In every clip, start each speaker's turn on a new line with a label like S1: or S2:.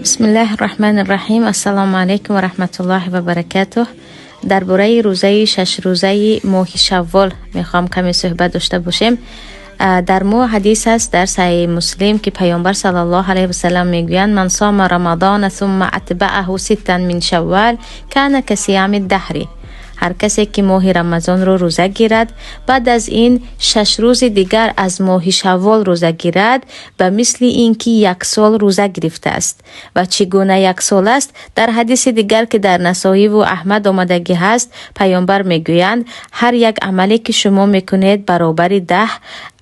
S1: بسم الله الرحمن الرحیم. السلام علیکم و رحمت الله و برکاته. درباره روزه 6 روزه ماه شوال میخوام کمی صحبت داشته باشیم. در ماه حدیث است در صحیح مسلم که پیامبر صلی الله علیه و سلم میگویند من صام رمضان ثم اتبعه 6 من شوال کان کصیام الدهر. هر کسی که ماه رمضان رو روزه گیرد بعد از این 6 روز دیگر از ماه شوال روزه گیرد به مثل اینکه 1 سال روزه گرفته است. و چگونه 1 سال است؟ در حدیث دیگر که در نسائی و احمد آمدگی هست پیامبر میگویند هر یک عملی که شما میکنید برابر 10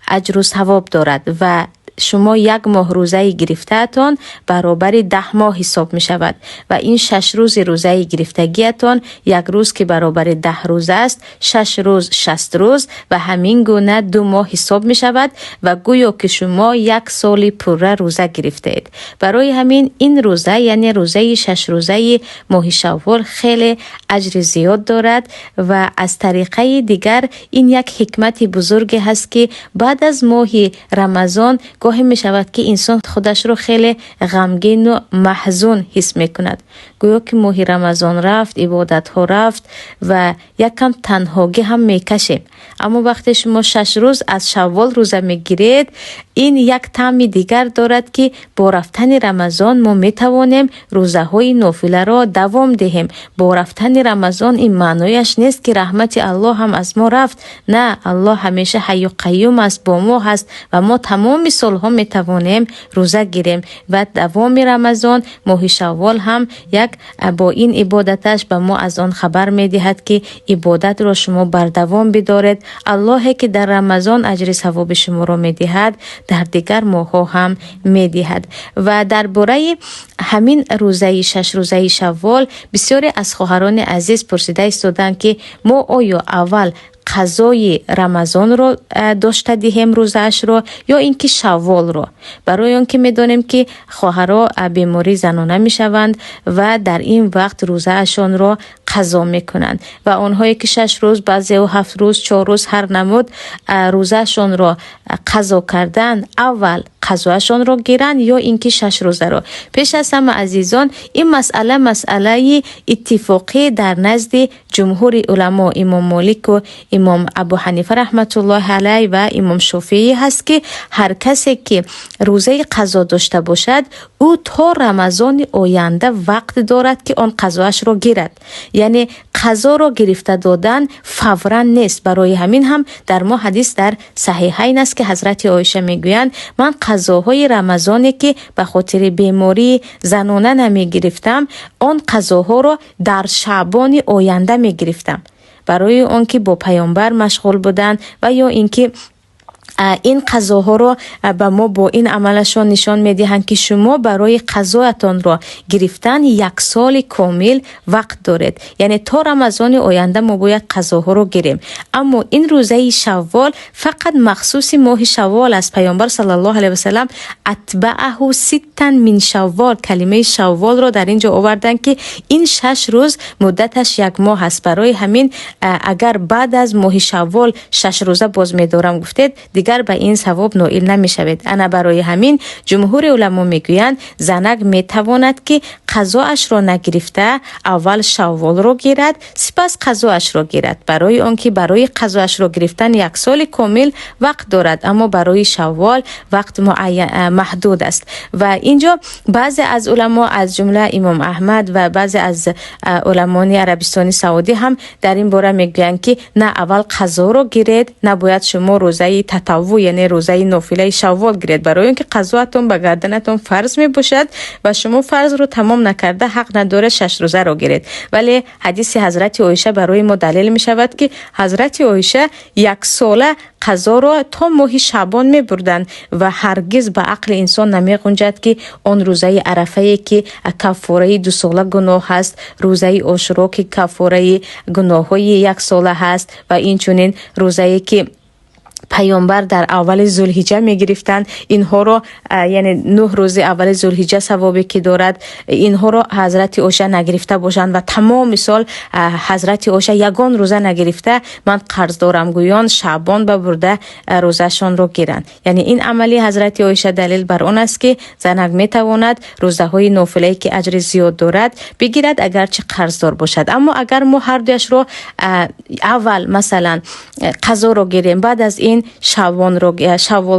S1: اجر و ثواب دارد و شما 1 ماه روزه گرفته‌تان برابر 10 ماه حساب می شود و این 6 روز روزه گرفتگیتان 1 روز که برابر 10 روز است 6 روز 60 روز و همین گونه 2 ماه حساب می شود و گویا که شما 1 سال پوره روزه گرفتید. برای همین این روزه یعنی روزه 6 روزه ماه شوال خیلی اجر زیاد دارد و از طریقه دیگر این یک حکمت بزرگ هست که بعد از ماه رمضان گاهی می شود که انسان خودش رو خیلی غمگین و محزون حس می کند. گویا که ماه رمضان رفت، عبادت ها رفت و یک کم تنهاگی هم می کشیم. اما وقتی شما 6 روز از شوال روزه می گیرید این یک طعم دیگر دارد که با رفتن رمضان ما می توانیم روزه های نافله را دوام دهیم. با رفتن رمضان این معنایش نیست که رحمت الله هم از ما رفت. نه، الله همیشه حی و قیوم است، با ما هست و ما تمام سالها می توانیم روزه گیریم و دوام رمضان ماه شوال هم یک با این عبادتش به ما از آن خبر می دهد که عبادت را شما بر دوام بدارید. الله که در رمضان اجر ثواب شما را می دهد در دیگر ماه ها هم می دهد. و درباره همین روزه 6 روزه شوال بسیاری از خواهران عزیز پرسیده ایستادند که ما آیا اول قضای رمضان رو داشته دهیم روزش رو یا اینکه شوال رو؟ برای آنکه میدانیم که خواهرها بیماری زنانه میشوند و در این وقت روزهشان رو قضا میکنند و آنهایی که 6 روز بعضی و 7 روز 4 روز هر نمود روزهشان رو قضا کردن اول قضاشون رو گیرن یا اینکه 6 روزه رو. پیش از همه عزیزان این مسئله اتفاقی در نزد جمهور علما امام مالک و امام ابو حنیفه رحمت الله علیه و امام شافعی هست که هر کسی که روزه قضا داشته باشد او تا رمضان آینده وقت دارد که آن قضاش رو گیرد. یعنی قضا رو گرفته دادن فوراً نیست. برای همین هم در ما حدیث در صحیحین است که حضرت عایشه میگویند من قضاهای رمضانی که به خاطر بیماری زنانه نمی گرفتم آن قضاها رو در شعبان آینده می گرفتم برای آن که با پیامبر مشغول بودن و یا اینکه این قضاها رو به ما با این عملشان نشان میدهند که شما برای قضایتان را گرفتن 1 سال کامل وقت دارید. یعنی تا رمضان آینده ما باید قضاها رو گیریم. اما این روزه شوال فقط مخصوص ماه شوال است. پیامبر صلی الله علیه و سلم اتبعه 6 من شوال کلمه شوال رو در اینجا آوردن که این 6 روز مدتش 1 ماه است. برای همین اگر بعد از ماه شوال 6 روزه باز می‌دارم گفتید دیگر به این ثواب نائل نمی‌شوید. انا برای همین جمهور علما میگویند زنک میتواند که قضاش را نگرفته اول شوال رو گیرد سپس قضاش را گیرد برای آنکه برای قضاش را گرفتن 1 سال کامل وقت دارد اما برای شوال وقت محدود است. و اینجا بعضی از علما از جمله امام احمد و بعضی از علمای عربستان سعودی هم در این باره میگویند که نه اول قضا رو گیرید، نباید شما روزه تطوع یعنی روزه نافله شوال گیرید برای اینکه قضاتون به گردنتون فرض می باشد و شما فرض رو تمام نکرده حق نداره 6 روزه رو گیرید. ولی حدیث حضرت عایشه برای ما دلیل می شود که حضرت عایشه 1 ساله قضا را تا ماه شعبان می بردن و هرگز به عقل انسان نمی گنجد که آن روزه عرفه که کفاره 2 ساله گناه هست، روزه عاشورا که کفاره گناه های 1 ساله هست و این چنین روزه که پیامبر در اول ذوالحجه می گرفتند اینها رو، یعنی 9 روز اول ذوالحجه ثوابی که دارد اینها رو حضرت عایشه نگرفته باشند و تمام سال حضرت عایشه یگان روزه نگرفته من قرض دارم گویان شعبان به برده روزهشان رو گیرند. یعنی این عملی حضرت عایشه دلیل بر آن است که زنک می تواند روزه های نافله که اجر زیاد دارد بگیرد اگرچه قرض دار باشد. اما اگر ما هر دوش رو اول مثلا قضا رو گیریم بعد از این شوال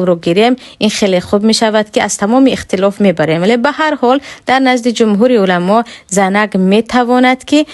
S1: رو گیریم این خیلی خوب می شود که از تمام اختلاف می بریم. ولی به هر حال در نزد جمهور علما زنک می تواند که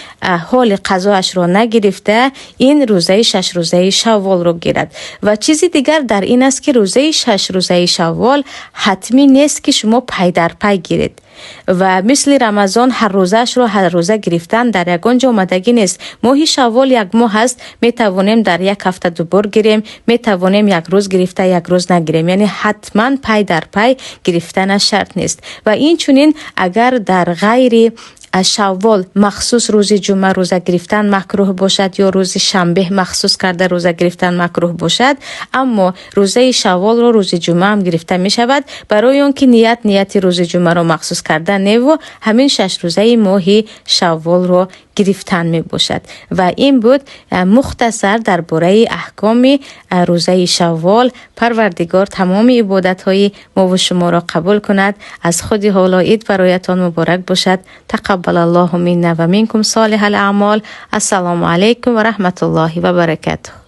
S1: حال قضاش رو نگرفته این روزه 6 روزه شوال رو گیرد. و چیزی دیگر در این است که روزه 6 روزه شوال حتمی نیست که شما پی در پی گیرید و مثل رمضان هر روزش رو هر روزه گرفتن در یگان جا آمدگی نیست. ماه شوال یک ماه هست، می توانیم در یک هفته دوبار گیریم، می توانیم یک روز گرفته یک روز نگیریم. یعنی حتما پی در پی گرفتن شرط نیست. و این چنین اگر در غیر شوال مخصوص روز جمعه روزه گرفتن مکروه باشد یا روز شنبه مخصوص کرده روزه گرفتن مکروه باشد، اما روزه شوال رو روز جمعه هم گرفته می شود برای اون که نیت روز جمعه رو مخصوص کرده نه و همین 6 روزه ماه شوال رو گرفتن می باشد. و این بود مختصر درباره احکام روزه شوال. پروردگار تمام عبادت های ما و شما را قبول کند. از خود حالا عید برایتان مبارک باشد. تقبل الله منا و منکم صالح الاعمال. السلام علیکم و رحمت الله و برکاته.